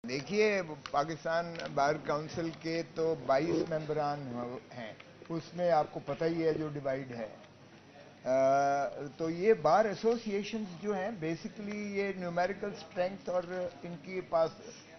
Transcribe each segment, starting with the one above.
देखिए, Pakistan bar council के तो 22 मेंबरान हैं। उसमें आपको पता ही है जो डिवाइड है। तो ये बार एसोसिएशंस जो हैं बेसिकली ये न्यूमेरिकल स्ट्रेंथ और इनके पास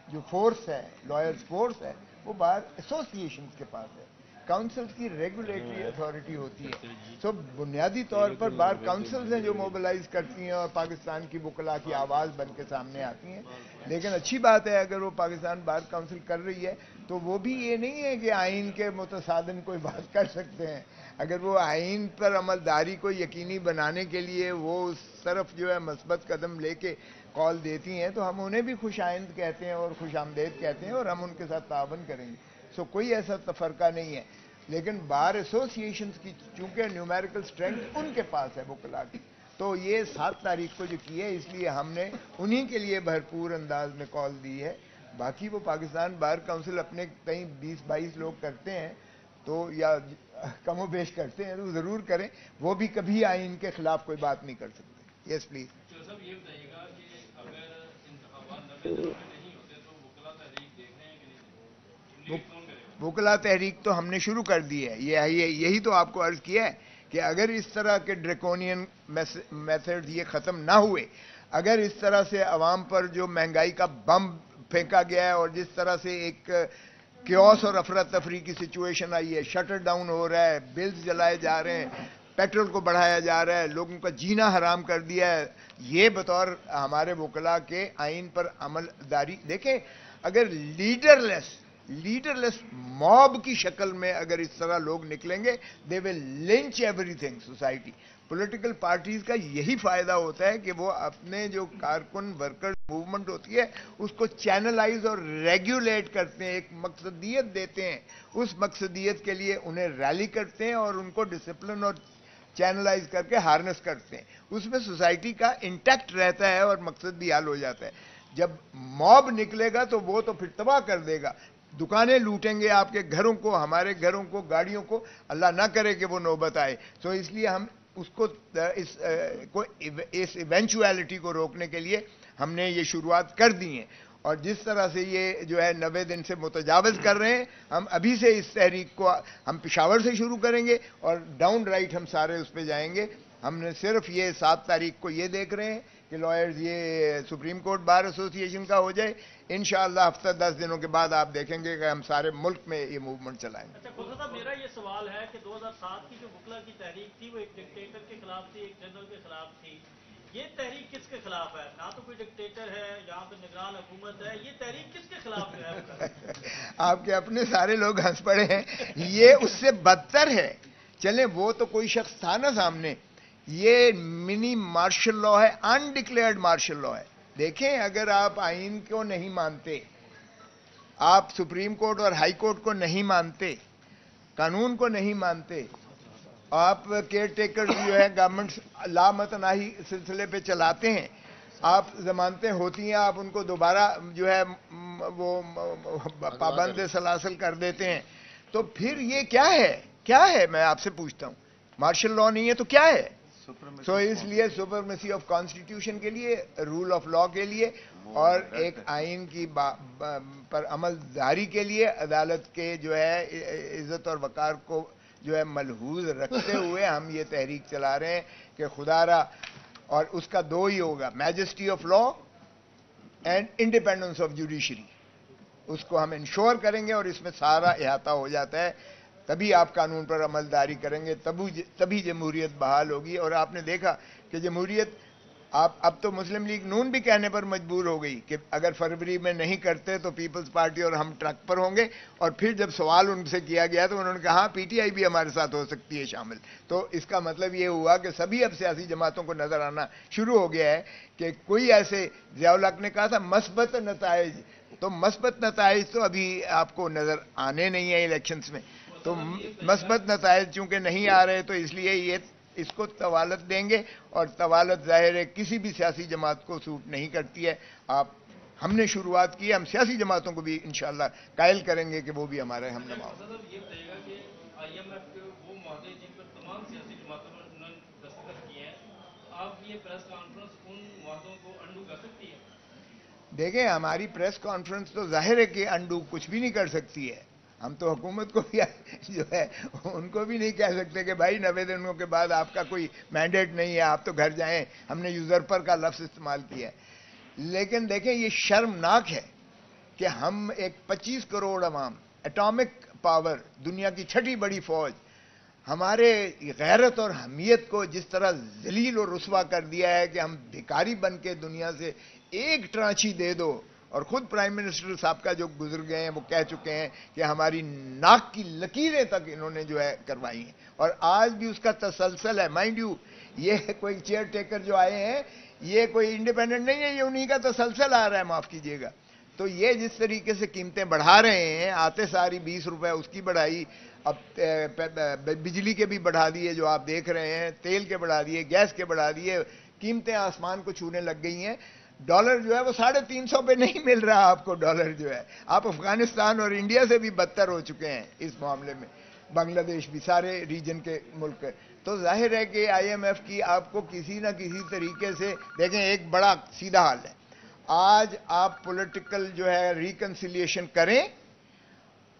जो फोर्स है, लॉयर्स फोर्स है, वो बार एसोसिएशंस के पास है। काउंसिल की रेगुलेटरी अथॉरिटी होती है। सो बुनियादी तौर पर बार काउंसिल्स हैं जो मोबिलाइज करती हैं और पाकिस्तान की वकला की आवाज़ बन के सामने आती हैं। लेकिन अच्छी बात है अगर वो पाकिस्तान बार काउंसिल कर रही है तो वो भी ये नहीं है कि आइन के मुतसादिम कोई बात कर सकते हैं। अगर वो आइन पर अमलदारी को यकीनी बनाने के लिए वो उस तरफ जो है मस्बत कदम लेके कॉल देती हैं तो हम उन्हें भी खुश आइंद कहते हैं और खुश आमदेद कहते हैं और हम उनके साथ तावन करेंगे। सो कोई ऐसा तफरका नहीं है। लेकिन बार एसोसिएशंस की चूंकि न्यूमेरिकल स्ट्रेंथ उनके पास है वकला की, तो ये 7 तारीख को जो की है इसलिए हमने उन्हीं के लिए भरपूर अंदाज में कॉल दी है। बाकी वो पाकिस्तान बार काउंसिल अपने कहीं 20-22 लोग करते हैं तो या कमो बेश करते हैं तो ज़रूर करें। वो भी कभी आइन के खिलाफ कोई बात नहीं कर सकते। Yes please. साहब ये बताइएगा कि अगर इंतखाबात 90 दिनों में नहीं होते तो वकला तहरीक देख रहे हैं कि नहीं? लीड कौन करेगा? वकला तहरीक तो हमने शुरू कर दी है। यही तो आपको अर्ज किया है कि अगर इस तरह के ड्रैकोनियन मेथड ये ख़त्म ना हुए, अगर इस तरह से अवाम पर जो महंगाई का बम फेंका गया है और जिस तरह से एक क्योस और अफरा तफरी की सिचुएशन आई है, शटर डाउन हो रहा है, बिल्स जलाए जा रहे हैं, पेट्रोल को बढ़ाया जा रहा है, लोगों का जीना हराम कर दिया है, ये बतौर हमारे वकला के आइन पर अमलदारी देखें। अगर लीडरलेस मॉब की शक्ल में अगर इस तरह लोग निकलेंगे, they will lynch everything society. Political parties का यही फायदा होता है कि वो अपने जो कारकुन वर्कर मूवमेंट होती है उसको चैनलाइज और रेगुलेट करते हैं, एक मकसदियत देते हैं। उस मकसदियत के लिए उन्हें रैली करते हैं और उनको डिसिप्लिन और चैनलाइज करके हार्नेस करते हैं। उसमें सोसाइटी का इंटैक्ट रहता है और मकसद भी हल हो जाता है। जब मॉब निकलेगा तो वो तो फिर तबाह कर देगा, दुकानें लूटेंगे, आपके घरों को, हमारे घरों को, गाड़ियों को। अल्लाह ना करे कि वो नौबत आए। तो इसलिए हम उसको इस इवेंचुअलिटी को रोकने के लिए हमने ये शुरुआत कर दी है। और जिस तरह से ये जो है 90 दिन से मुतजावज कर रहे हैं, हम अभी से इस तहरीक को हम पिशावर से शुरू करेंगे और डाउन राइट हम सारे उस पर जाएंगे। हमने सिर्फ ये 7 तारीख को ये देख रहे हैं कि लॉयर्स ये सुप्रीम कोर्ट बार एसोसिएशन का हो जाए। इंशाअल्लाह हफ्ता 10 दिनों के बाद आप देखेंगे कि हम सारे मुल्क में ये मूवमेंट चलाएंगे। अच्छा खोसा साहब, मेरा ये सवाल है कि 2007 की जो वकला की तहरीक थी वो एक डिक्टेटर के खिलाफ थी, एक जनरल के खिलाफ थी। ये तहरीक किसके खिलाफ है? ना तो कोई डिक्टेटर है, यहाँ पे निगरान हुकूमत है, ये तहरीक किसके खिलाफ है? आपके अपने सारे लोग हंस पड़े हैं। ये उससे बदतर है। चले वो तो कोई शख्स था ना सामने, ये मिनी मार्शल लॉ है, अनडिक्लेयर्ड मार्शल लॉ है। देखें, अगर आप आइन को नहीं मानते, आप सुप्रीम कोर्ट और हाई कोर्ट को नहीं मानते, कानून को नहीं मानते, आप केयर टेकर जो है गवर्नमेंट ला मतनाही सिलसिले पे चलाते हैं, आप जमानतें होती हैं, आप उनको दोबारा जो है वो पाबंद सलासल कर देते हैं, तो फिर ये क्या है? क्या है, मैं आपसे पूछता हूं। मार्शल लॉ नहीं है तो क्या है? इसलिए सुपरमेसी ऑफ कॉन्स्टिट्यूशन के लिए, रूल ऑफ लॉ के लिए और एक आइन की पर अमलदारी के लिए अदालत के जो है इज्जत और वकार को जो है मलहूज रखते हुए हम ये तहरीक चला रहे हैं कि खुदारा। और उसका दो ही होगा, majesty of law and independence of judiciary. उसको हम इंश्योर करेंगे और इसमें सारा अहाता हो जाता है। तभी आप कानून पर अमलदारी करेंगे, तभी जमहूरियत बहाल होगी। और आपने देखा कि जमहूरियत आप अब तो मुस्लिम लीग नून भी कहने पर मजबूर हो गई कि अगर फरवरी में नहीं करते तो पीपल्स पार्टी और हम ट्रक पर होंगे। और फिर जब सवाल उनसे किया गया तो उन्होंने कहा पीटीआई भी हमारे साथ हो सकती है शामिल। तो इसका मतलब ये हुआ कि सभी अब सियासी जमातों को नजर आना शुरू हो गया है कि कोई ऐसे, ज़ियाउल हक ने कहा था मस्बत नताइज, तो मस्बत नताइज तो अभी आपको नजर आने नहीं है इलेक्शंस में। तो मस्बत नताइज चूंकि नहीं आ रहे तो इसलिए ये इसको तवालत देंगे। और तवालत जाहिर है किसी भी सियासी जमात को सूट नहीं करती है। आप हमने शुरुआत की, हम सियासी जमातों को भी इंशाअल्लाह कायल करेंगे कि वो भी हमारे हम नमाओ। ये बताइएगा कि IMF के वो माहदे जिन पर तमाम सियासी जमातों ने उन्होंने दस्तखत किए हैं, आप ये प्रेस कॉन्फ्रेंस उन वादों को अंडू कर सकती है? دیکھیں ہماری پریس کانفرنس تو ظاہر ہے کہ انڈو کچھ بھی نہیں کر سکتی ہے. ہم تو حکومت کو بھی جو ہے ان کو بھی نہیں کہہ سکتے کہ بھائی 90 دنوں کے بعد آپ کا کوئی مینڈیٹ نہیں ہے, آپ تو گھر جائیں. ہم نے یوزرپر کا لفظ استعمال کیا ہے. لیکن دیکھیں یہ شرمناک ہے کہ ہم ایک 25 کروڑ عوام, ایٹامک پاور, دنیا کی چھٹی بڑی فوج, ہمارے غیرت اور حمیت کو جس طرح ذلیل اور رسوا کر دیا ہے کہ ہم بھکاری بن کے دنیا سے ایک ٹرانچی دے دو. اور خود پرائم منسٹر صاحب کا جو گزر گئے ہیں وہ کہہ چکے ہیں کہ ہماری ناک کی لکیریں تک انہوں نے جو ہے کروائی ہیں, اور آج بھی اس کا تسلسل ہے. مائنڈ یو, یہ کوئی چیئر ٹیکر جو آئے ہیں یہ کوئی انڈیپینڈنٹ نہیں ہے, یہ انہی کا تسلسل آ رہا ہے, معاف کیجیے گا. تو یہ جس طریقے سے قیمتیں بڑھا رہے ہیں, آتے ساری 20 روپے اس کی بڑھائی, اب بجلی کے بھی بڑھا دیے جو آپ دیکھ رہے ہیں, تیل کے بڑھا دیے, گیس کے بڑھا دیے, قیمتیں آسمان کو چھونے لگ گئی ہیں. ڈالر جو ہے وہ 350 پہ نہیں مل رہا آپ کو. ڈالر جو ہے آپ افغانستان اور انڈیا سے بھی بدتر ہو چکے ہیں اس معاملے میں, بنگلہ دیش بھی, سارے ریجن کے ملک. تو ظاہر ہے کہ آئی ایم ایف کی آپ کو کسی نہ کسی طریقے سے دیکھیں, ایک بڑا سیدھا حال ہے. آج آپ پولیٹیکل جو ہے ریکنسیلیشن کریں,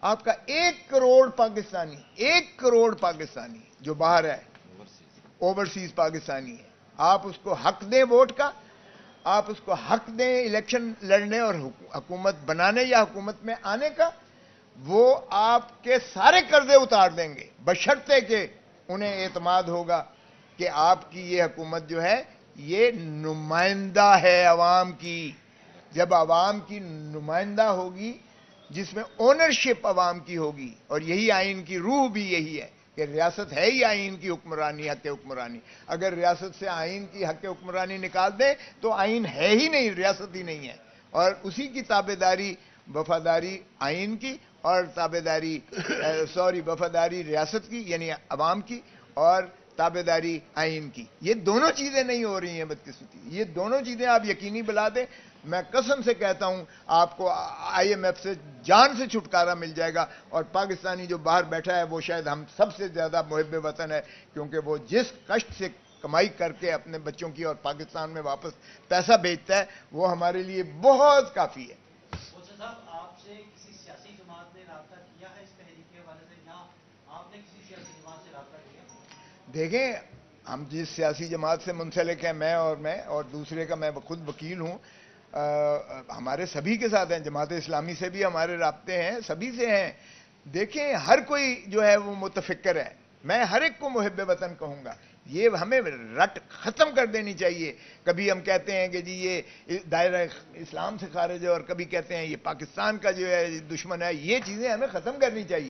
آپ کا 1 کروڑ پاکستانی, 1 کروڑ پاکستانی جو باہر ہے, اوورسیز پاکستانی ہے, آپ اس کو حق دیں ووٹ کا, آپ اس کو حق دیں الیکشن لڑنے اور حکومت بنانے یا حکومت میں آنے کا, وہ آپ کے سارے قرضے اتار دیں گے بشرطے کہ انہیں اعتماد ہوگا کہ آپ کی یہ حکومت جو ہے یہ نمائندہ ہے عوام کی. جب عوام کی نمائندہ ہوگی جس میں اونرشپ عوام کی ہوگی, اور یہی آئین کی روح بھی یہی ہے کہ ریاست ہے ہی آئین کی حکمرانی, حق حکمرانی. اگر ریاست سے آئین کی حق حکمرانی نکال دیں تو آئین ہے ہی نہیں, ریاست ہی نہیں ہے. اور اسی کی تابعداری, وفاداری آئین کی, اور تابعداری وفاداری ریاست کی یعنی عوام کی, اور تابعداری آئین کی. یہ دونوں چیزیں نہیں ہو رہی ہیں بدقسمتی. یہ دونوں چیزیں آپ یقینی بنا دیں, میں قسم سے کہتا ہوں آپ کو آئی ایم ایف سے جان سے چھٹکارا مل جائے گا. اور پاکستانی جو باہر بیٹھا ہے وہ شاید ہم سب سے زیادہ محب وطن ہے, کیونکہ وہ جس کشٹ سے کمائی کر کے اپنے بچوں کی اور پاکستان میں واپس پیسہ بھیجتا ہے, وہ ہمارے لیے بہت کافی ہے. صاحب آپ سے کسی سیاسی جماعت نے رابطہ کیا ہے اس تحریک کے حوالے سے, یا آپ نے کسی سیاسی جماعت سے رابطہ کیا؟ دیکھیں ہم جس سیاسی جماعت سے منسلک ہیں, میں اور دوسرے کا میں خود وکیل ہوں, ہمارے سبھی کے ساتھ ہیں. جماعت اسلامی سے بھی ہمارے رابطے ہیں, سبھی سے ہیں. دیکھیں ہر کوئی جو ہے وہ متفکر ہے, میں ہر ایک کو محب وطن کہوں گا. یہ ہمیں رٹ ختم کر دینی چاہیے. کبھی ہم کہتے ہیں کہ جی یہ دائرہ اسلام سے خارج ہے, اور کبھی کہتے ہیں یہ پاکستان کا جو ہے دشمن ہے. یہ چیزیں ہمیں ختم کرنی چاہیے.